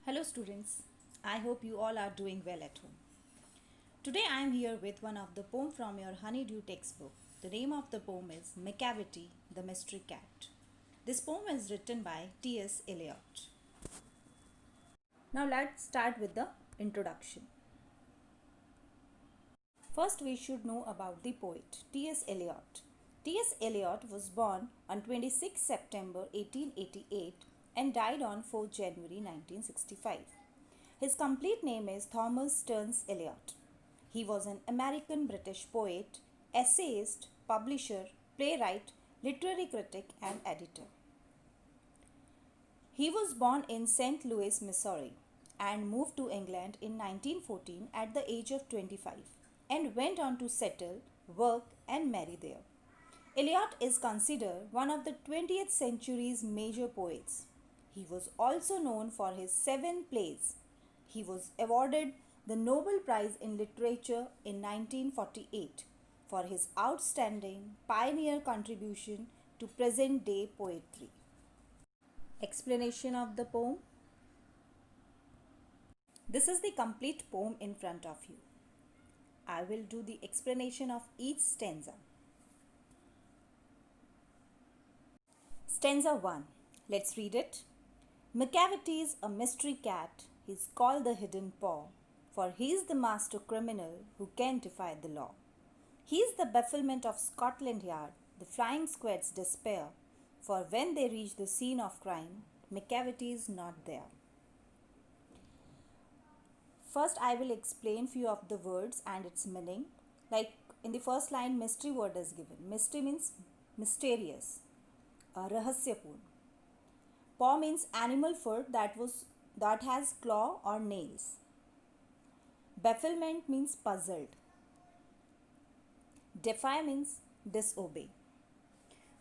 Hello students, I hope you all are doing well at home. Today I am here with one of the poem from your Honeydew textbook. The name of the poem is Macavity, the Mystery Cat. This poem is written by T.S. Eliot. Now let's start with the introduction. First we should know about the poet T.S. Eliot. T.S. Eliot was born on 26 September 1888 and died on 4 January 1965. His complete name is Thomas Stearns Eliot. He was an American British poet, essayist, publisher, playwright, literary critic, and editor. He was born in St. Louis, Missouri, and moved to England in 1914 at the age of 25 and went on to settle, work, and marry there. Eliot is considered one of the 20th century's major poets. He was also known for his 7 plays. He was awarded the Nobel Prize in Literature in 1948 for his outstanding pioneer contribution to present-day poetry. Explanation of the poem. This is the complete poem in front of you. I will do the explanation of each stanza. Stanza 1. Let's read it. Macavity is a mystery cat. He is called the hidden paw, for he is the master criminal who can defy the law. He is the bafflement of Scotland Yard, the flying squad's despair, for when they reach the scene of crime, Macavity is not there. First, I will explain few of the words and its meaning. Like in the first line, mystery word is given. Mystery means mysterious, rahasyapurn. Paw means animal foot that has claw or nails. Bafflement means puzzled. Defy means disobey.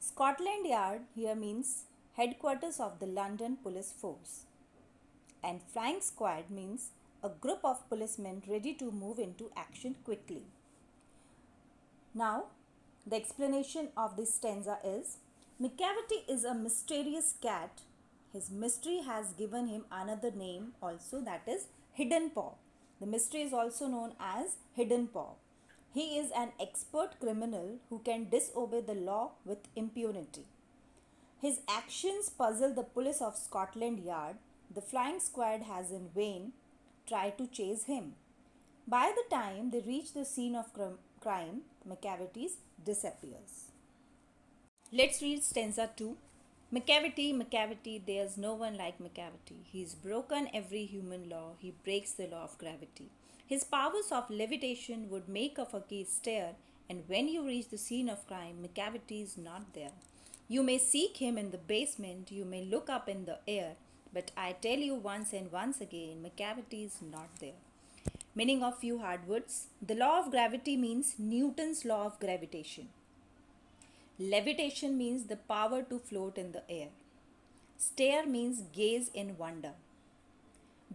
Scotland Yard here means headquarters of the London Police Force. And flying squad means a group of policemen ready to move into action quickly. Now, the explanation of this stanza is, Macavity is a mysterious cat. His mystery has given him another name also, that is hidden paw. The mystery is also known as hidden paw. He is an expert criminal who can disobey the law with impunity. His actions puzzle the police of Scotland Yard. The flying squad has in vain tried to chase him. By the time they reach the scene of crime, Macavity disappears. Let's read stanza 2. Macavity, there's no one like Macavity. He's broken every human law. He breaks the law of gravity. His powers of levitation would make a fakir stare, and when you reach the scene of crime, Macavity is not there. You may seek him in the basement, you may look up in the air, but I tell you once and once again, Macavity is not there. Meaning of few hard words. The law of gravity means Newton's law of gravitation. Levitation means the power to float in the air. Stare means gaze in wonder.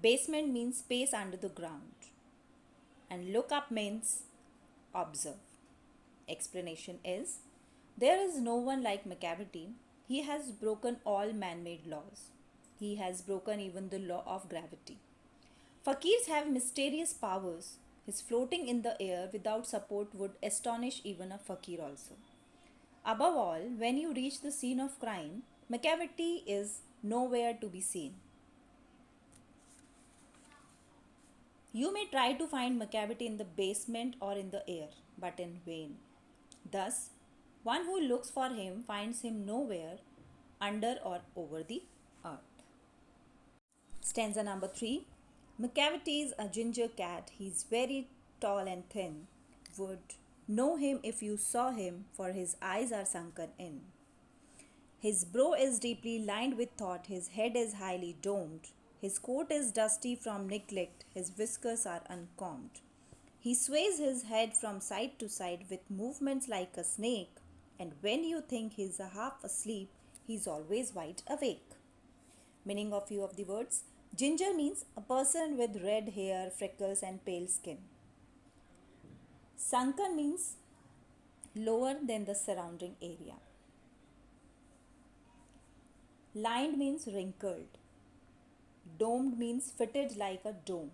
Basement means space under the ground. And look up means observe. Explanation is, there is no one like Macavity. He has broken all man-made laws. He has broken even the law of gravity. Fakirs have mysterious powers. His floating in the air without support would astonish even a fakir also. Above all, when you reach the scene of crime, Macavity is nowhere to be seen. You may try to find Macavity in the basement or in the air, but in vain. Thus, one who looks for him finds him nowhere under or over the earth. Stanza number 3. Macavity is a ginger cat. He is very tall and thin. Would know him if you saw him, for his eyes are sunken in. His brow is deeply lined with thought. His head is highly domed. His coat is dusty from neglect. His whiskers are uncombed. He sways his head from side to side with movements like a snake, and when you think he is half asleep, he is always wide awake. Meaning of few of the words. Ginger means a person with red hair, freckles, and pale skin. Sunken means lower than the surrounding area. Lined means wrinkled. Domed means fitted like a dome.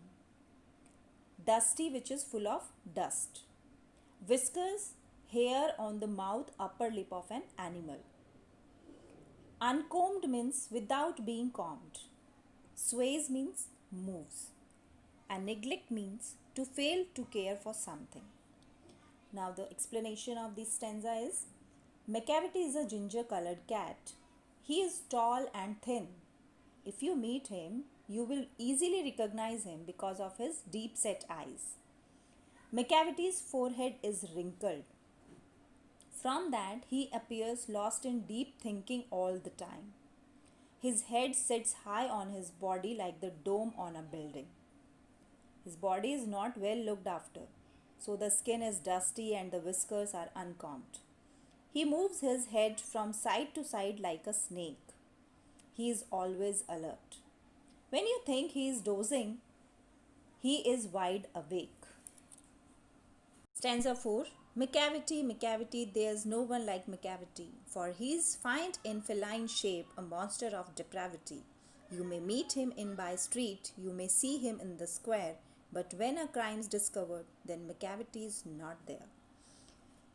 Dusty, which is full of dust. Whiskers, hair on the mouth, upper lip of an animal. Uncombed means without being combed. Sways means moves. And neglect means to fail to care for something. Now the explanation of this stanza is, Macavity is a ginger colored cat. He is tall and thin. If you meet him, you will easily recognize him because of his deep set eyes. Macavity's forehead is wrinkled. From that, he appears lost in deep thinking all the time. His head sits high on his body like the dome on a building. His body is not well looked after, so the skin is dusty and the whiskers are uncombed. He moves his head from side to side like a snake. He is always alert. When you think he is dozing, he is wide awake. Stanza 4. Macavity, Macavity, there's no one like Macavity, for he is find in feline shape a monster of depravity. You may meet him in by street, you may see him in the square, but when a crime's discovered, then Macavity is not there.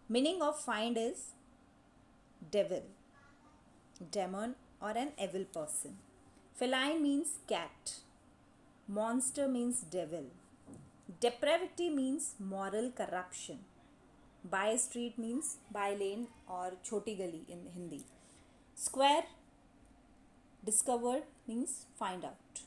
Meaning of find is devil, demon or an evil person. Feline means cat. Monster means devil. Depravity means moral corruption. By street means by lane or choti gali in Hindi. Square, discovered means find out.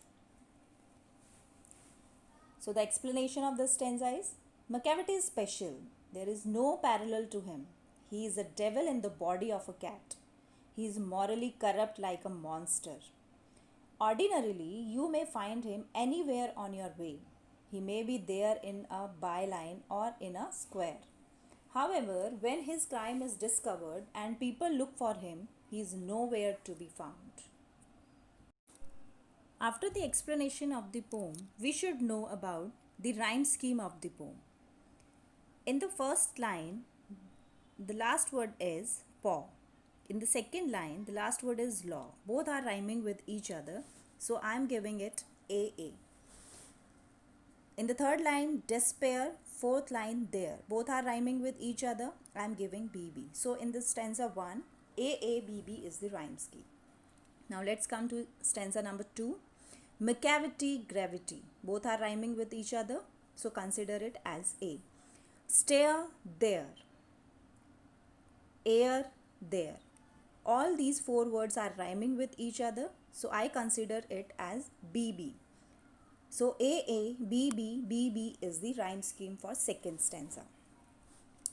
So the explanation of this stanza is, Macavity is special. There is no parallel to him. He is a devil in the body of a cat. He is morally corrupt like a monster. Ordinarily, you may find him anywhere on your way. He may be there in a byline or in a square. However, when his crime is discovered and people look for him, he is nowhere to be found. After the explanation of the poem, we should know about the rhyme scheme of the poem. In the first line, the last word is paw. In the second line, the last word is law. Both are rhyming with each other, so I am giving it AA. In the third line, despair. Fourth line, there. Both are rhyming with each other. I am giving BB. So in this stanza 1, AABB is the rhyme scheme. Now let's come to stanza number 2. Macavity, gravity. Both are rhyming with each other. So consider it as A. Stare, there. Air, there. All these four words are rhyming with each other. So I consider it as BB. So AA, BB, BB is the rhyme scheme for second stanza.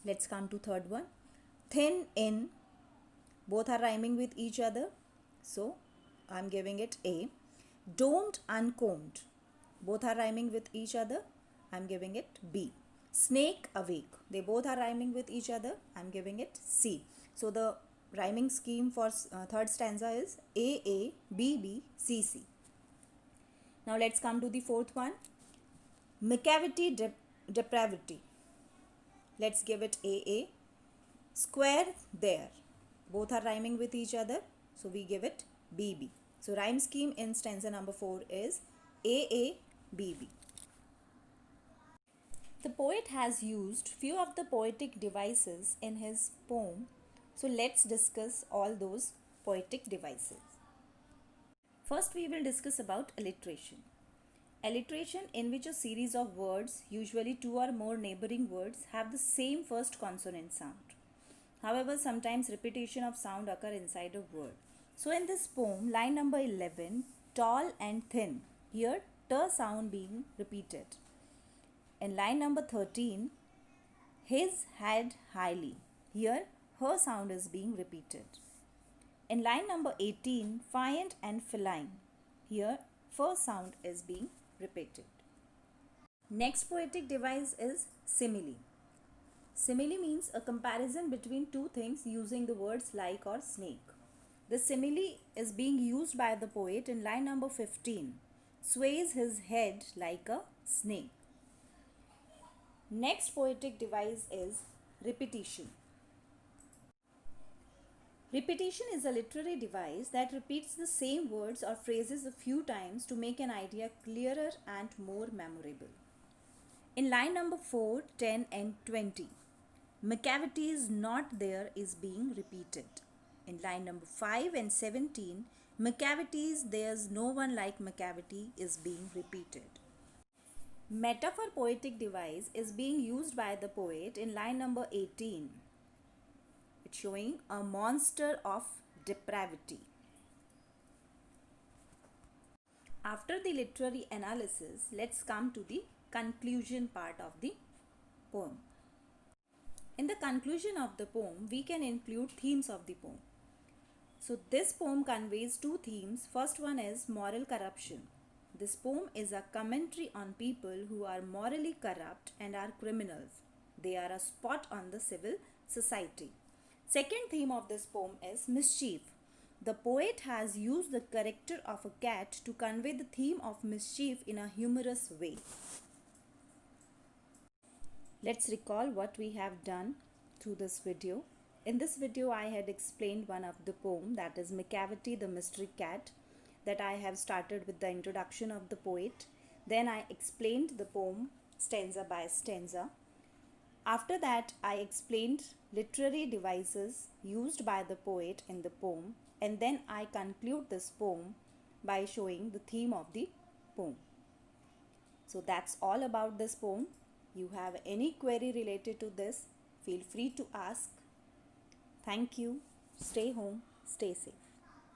Let's come to third one. Thin, in. Both are rhyming with each other. So I'm giving it A. Domed, uncombed. Both are rhyming with each other. I'm giving it B. Snake, awake. They both are rhyming with each other. I'm giving it C. So the rhyming scheme for third stanza is AA, BB, CC. Now let's come to the fourth one. Macavity, depravity. Let's give it AA. Square, there. Both are rhyming with each other. So we give it BB. So rhyme scheme in stanza number 4 is AA, BB. The poet has used few of the poetic devices in his poem. So let's discuss all those poetic devices. First, we will discuss about alliteration. Alliteration, in which a series of words, usually two or more neighboring words, have the same first consonant sound. However, sometimes repetition of sound occur inside a word. So in this poem, line number 11, tall and thin, here t sound being repeated. In line number 13, his head highly, here her sound is being repeated. In line number 18, fiend and feline, here first sound is being repeated. Next poetic device is simile. Simile means a comparison between two things using the words like or snake. The simile is being used by the poet in line number 15. Sways his head like a snake. Next poetic device is repetition. Repetition is a literary device that repeats the same words or phrases a few times to make an idea clearer and more memorable. In line number 4, 10 and 20, McCavity is not there is being repeated. In line number 5 and 17, McCavity's there's no one like McCavity is being repeated. Metaphor poetic device is being used by the poet in line number 18. It's showing a monster of depravity. After the literary analysis, let's come to the conclusion part of the poem. In the conclusion of the poem, we can include themes of the poem. So this poem conveys two themes. First one is moral corruption. This poem is a commentary on people who are morally corrupt and are criminals. They are a spot on the civil society. Second theme of this poem is mischief. The poet has used the character of a cat to convey the theme of mischief in a humorous way. Let's recall what we have done through this video. In this video, I had explained one of the poem, that is McCavity the Mystery Cat, that I have started with the introduction of the poet. Then I explained the poem stanza by stanza. After that, I explained literary devices used by the poet in the poem, and then I conclude this poem by showing the theme of the poem. So that's all about this poem. You have any query related to this, feel free to ask. Thank you. Stay home, stay safe.